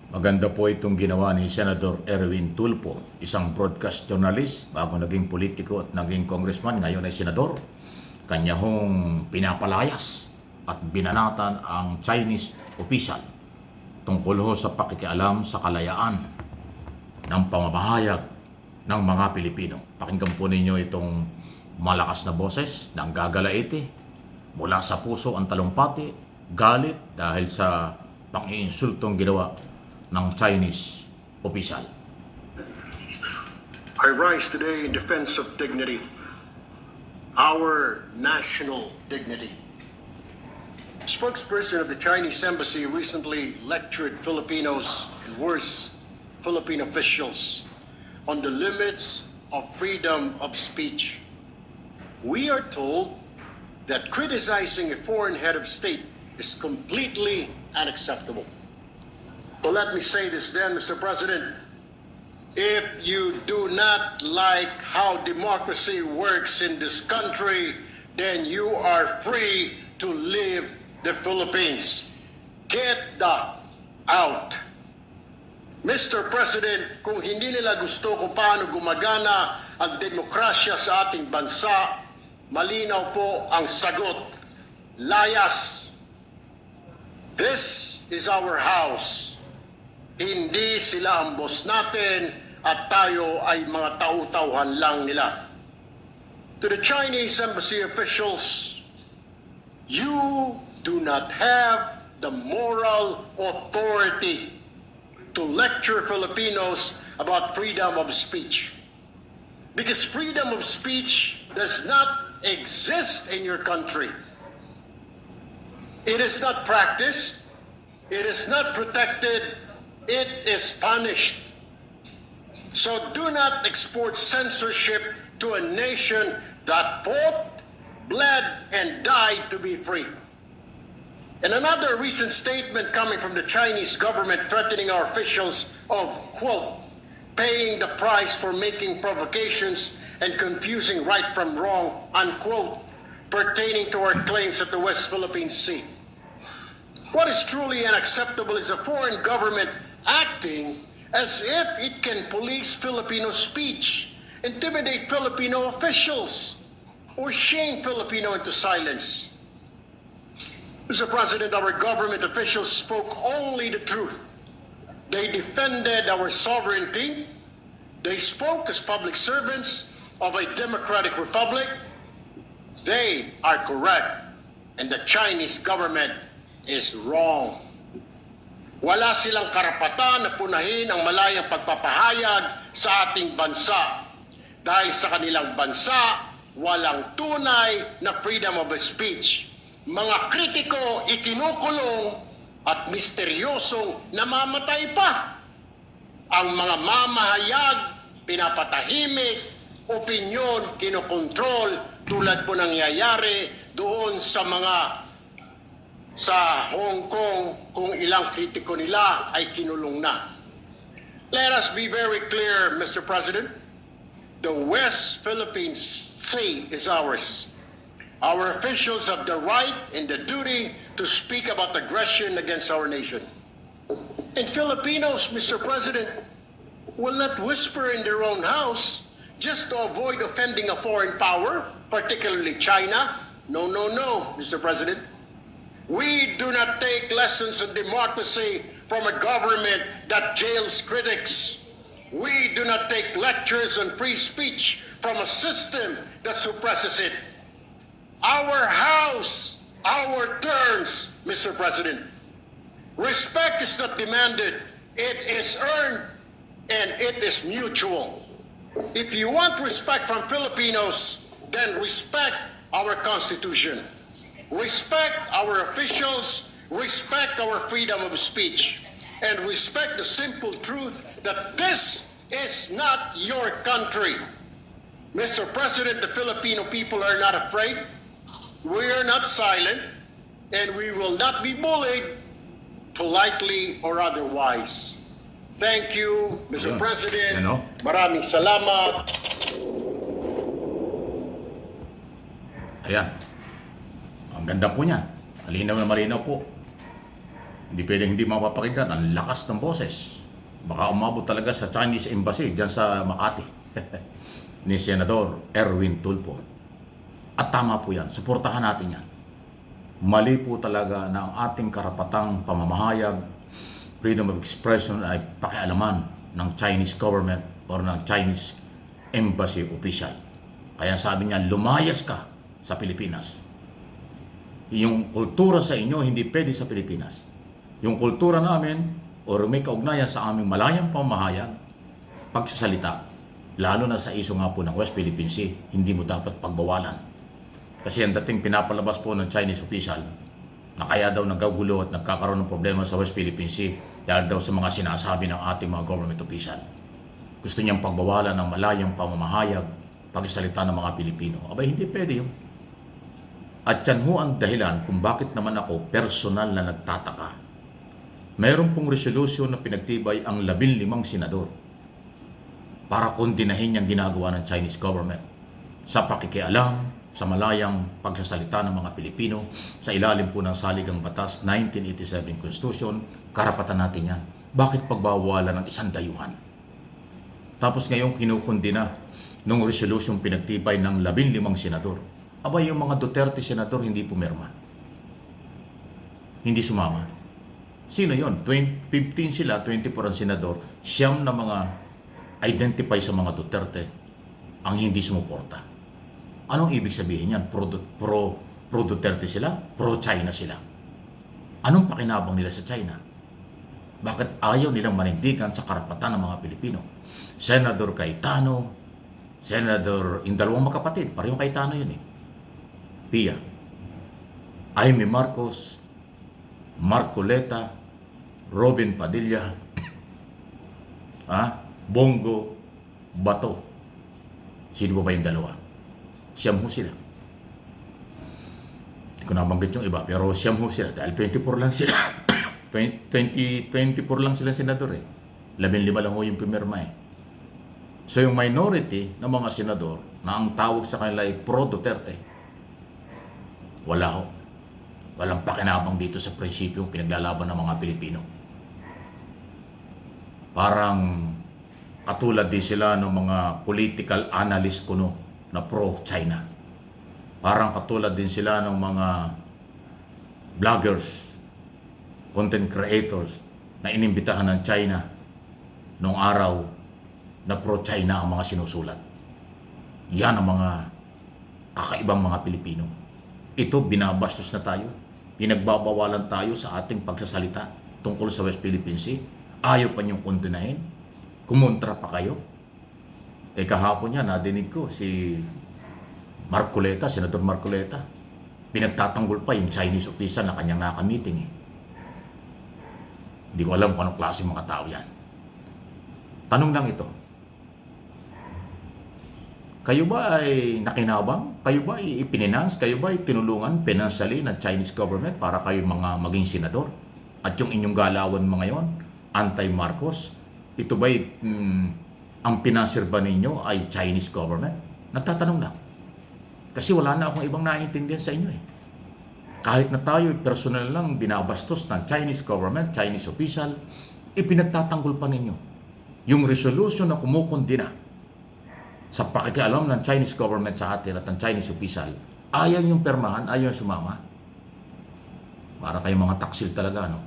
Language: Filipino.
Maganda po itong ginawa ni Senator Erwin Tulfo, isang broadcast journalist, bago naging politiko at naging congressman, ngayon ay senador. Kanya hong pinapalayas at binanatan ang Chinese official tungkol ho sa pakikialam sa kalayaan ng pamamahayag ng mga Pilipino. Pakinggan po ninyo itong malakas na boses ng gagalaiti mula sa puso ang talumpati, galit dahil sa pang-iinsultong ginawa ng Chinese official. I rise today in defense of dignity, our national dignity. Spokesperson of the Chinese embassy recently lectured Filipinos and worse, Philippine officials on the limits of freedom of speech. We are told that criticizing a foreign head of state is completely unacceptable. So let me say this then, Mr. President. If you do not like how democracy works in this country, then you are free to leave the Philippines. Get the out. Mr. President, kung hindi nila gusto kung paano gumagana ang demokrasya sa ating bansa, malinaw po ang sagot. Layas. This is our house. Hindi sila ang boss natin at tayo ay mga tau-tauhan lang nila. To the Chinese embassy officials, you do not have the moral authority to lecture Filipinos about freedom of speech. Because freedom of speech does not exist in your country. It is not practiced. It is not protected. It is punished. So do not export censorship to a nation that fought, bled, and died to be free. And another recent statement coming from the Chinese government threatening our officials of, quote, paying the price for making provocations and confusing right from wrong, unquote, pertaining to our claims at the West Philippine Sea. What is truly unacceptable is a foreign government acting as if it can police Filipino speech, intimidate Filipino officials, or shame Filipino into silence. Mr. President, our government officials spoke only the truth. They defended our sovereignty. They spoke as public servants of a democratic republic. They are correct, and the Chinese government is wrong. Wala silang karapatan na punahin ang malayang pagpapahayag sa ating bansa. Dahil sa kanilang bansa, walang tunay na freedom of speech. Mga kritiko ikinukulong at misteryosong namamatay pa. Ang mga mamahayag, pinapatahimik, opinyon, kinokontrol tulad po nangyayari doon sa Hong Kong kung ilang kritiko nila ay kinulong na. Let us be very clear, Mr. President. The West Philippine Sea is ours. Our officials have the right and the duty to speak about aggression against our nation. And Filipinos, Mr. President, will not whisper in their own house just to avoid offending a foreign power, particularly China. No, no, no, Mr. President. We do not take lessons in democracy from a government that jails critics. We do not take lectures on free speech from a system that suppresses it. Our house, our terms, Mr. President. Respect is not demanded. It is earned and it is mutual. If you want respect from Filipinos, then respect our Constitution. Respect our officials, respect our freedom of speech, and respect the simple truth that this is not your country. Mr. President, the Filipino people are not afraid. We are not silent, and we will not be bullied, politely or otherwise. Thank you, Mr. Ayun. President. Ano? Maraming salamat. Ayan. Ang ganda po niya. Malinaw na malinaw po. Hindi pwedeng hindi mapapakinggan. Ang lakas ng boses. Baka umabot talaga sa Chinese Embassy dyan sa Makati ni Senador Erwin Tulfo. At tama po yan. Suportahan natin yan. Mali po talaga na ang ating karapatang pamamahayag, freedom of expression ay pakialaman ng Chinese government or ng Chinese Embassy official. Kaya sabi niya, lumayas ka sa Pilipinas. Yung kultura sa inyo, hindi pwede sa Pilipinas. Yung kultura namin, or may kaugnayan sa aming malayang pamahayag, pagsasalita, lalo na sa iso nga po ng West Philippine Sea, hindi mo dapat pagbawalan. Kasi ang dating pinapalabas po ng Chinese official, na kaya daw nagagulo at nagkakaroon ng problema sa West Philippine Sea dahil daw sa mga sinasabi ng ating mga government official. Gusto niyang pagbawalan ng malayang pamamahayag, pagsasalita ng mga Pilipino. Abay, hindi pwede yun. At yan ho ang dahilan kung bakit naman ako personal na nagtataka. Mayroon pong resolusyon na pinagtibay ang 15 senador para kondinahin yung ginagawa ng Chinese government sa pakikialam sa malayang pagsasalita ng mga Pilipino sa ilalim po ng Saligang Batas 1987 Constitution. Karapatan natin yan. Bakit pagbawalan ng isang dayuhan? Tapos ngayon kinukundina ng resolusyong pinagtibay ng 15 senador. Aba, yung mga Duterte senador hindi pumirma. Hindi sumama. Sino yon? 15 sila, 24 ang senador. Siyam na mga identify sa mga Duterte ang hindi sumuporta. Anong ibig sabihin yan? Pro Duterte sila? Pro China sila? Anong pakinabang nila sa China? Bakit ayaw nilang manindigan sa karapatan ng mga Pilipino? Senador Cayetano, Senador, yung dalawang magkapatid, parehong Cayetano yun eh. Pia, Aimee Marcos, Marcoleta, Robin Padilla, Bongo, Bato. Sino ba yung dalawa? Siyam ho sila. Hindi ko nabanggit yung iba, pero siyam ho sila. Dahil 24 lang sila. 24 lang sila senador eh. 15 lang ho yung pumirma eh. So yung minority ng mga senador na ang tawag sa kanila ay pro-Duterte, wala ho. Walang pakinabang dito sa prinsipyong pinaglalaban ng mga Pilipino. Parang katulad din sila ng mga political analyst kuno na pro-China. Parang katulad din sila ng mga vloggers, content creators na inimbitahan ng China noong araw na pro-China ang mga sinusulat. Yan ang mga kakaibang mga Pilipino. Ito, binabastos na tayo. Pinagbabawalan tayo sa ating pagsasalita tungkol sa West Philippine Sea. Ayaw pa niyong kondenahin. Kumontra pa kayo. Kahapon niya, nadinig ko si Marcoleta, Senador Marcoleta. Pinagtatanggol pa yung Chinese official na kanyang nakamiting eh. Hindi ko alam kung anong klase mga tao yan. Tanong lang ito. Kayo ba ay nakinabang? Kayo ba ay ipinanse? Kayo ba ay tinulungan financially ng Chinese government para kayo mga maging senador? At yung inyong galawan mga yon, anti-Marcos, ito ba ay ang pinansir ba ninyo ay Chinese government? Nagtatanong lang. Kasi wala na akong ibang naiintindihan sa inyo eh. Kahit na tayo personal lang binabastos ng Chinese government, Chinese official, ipinagtatanggol pa ninyo. Yung resolution na kumukundina sa pakikialam ng Chinese government sa atin at ng Chinese official, ayaw yung permahan, ayaw yung sumama. Para kayong mga taksil talaga, no?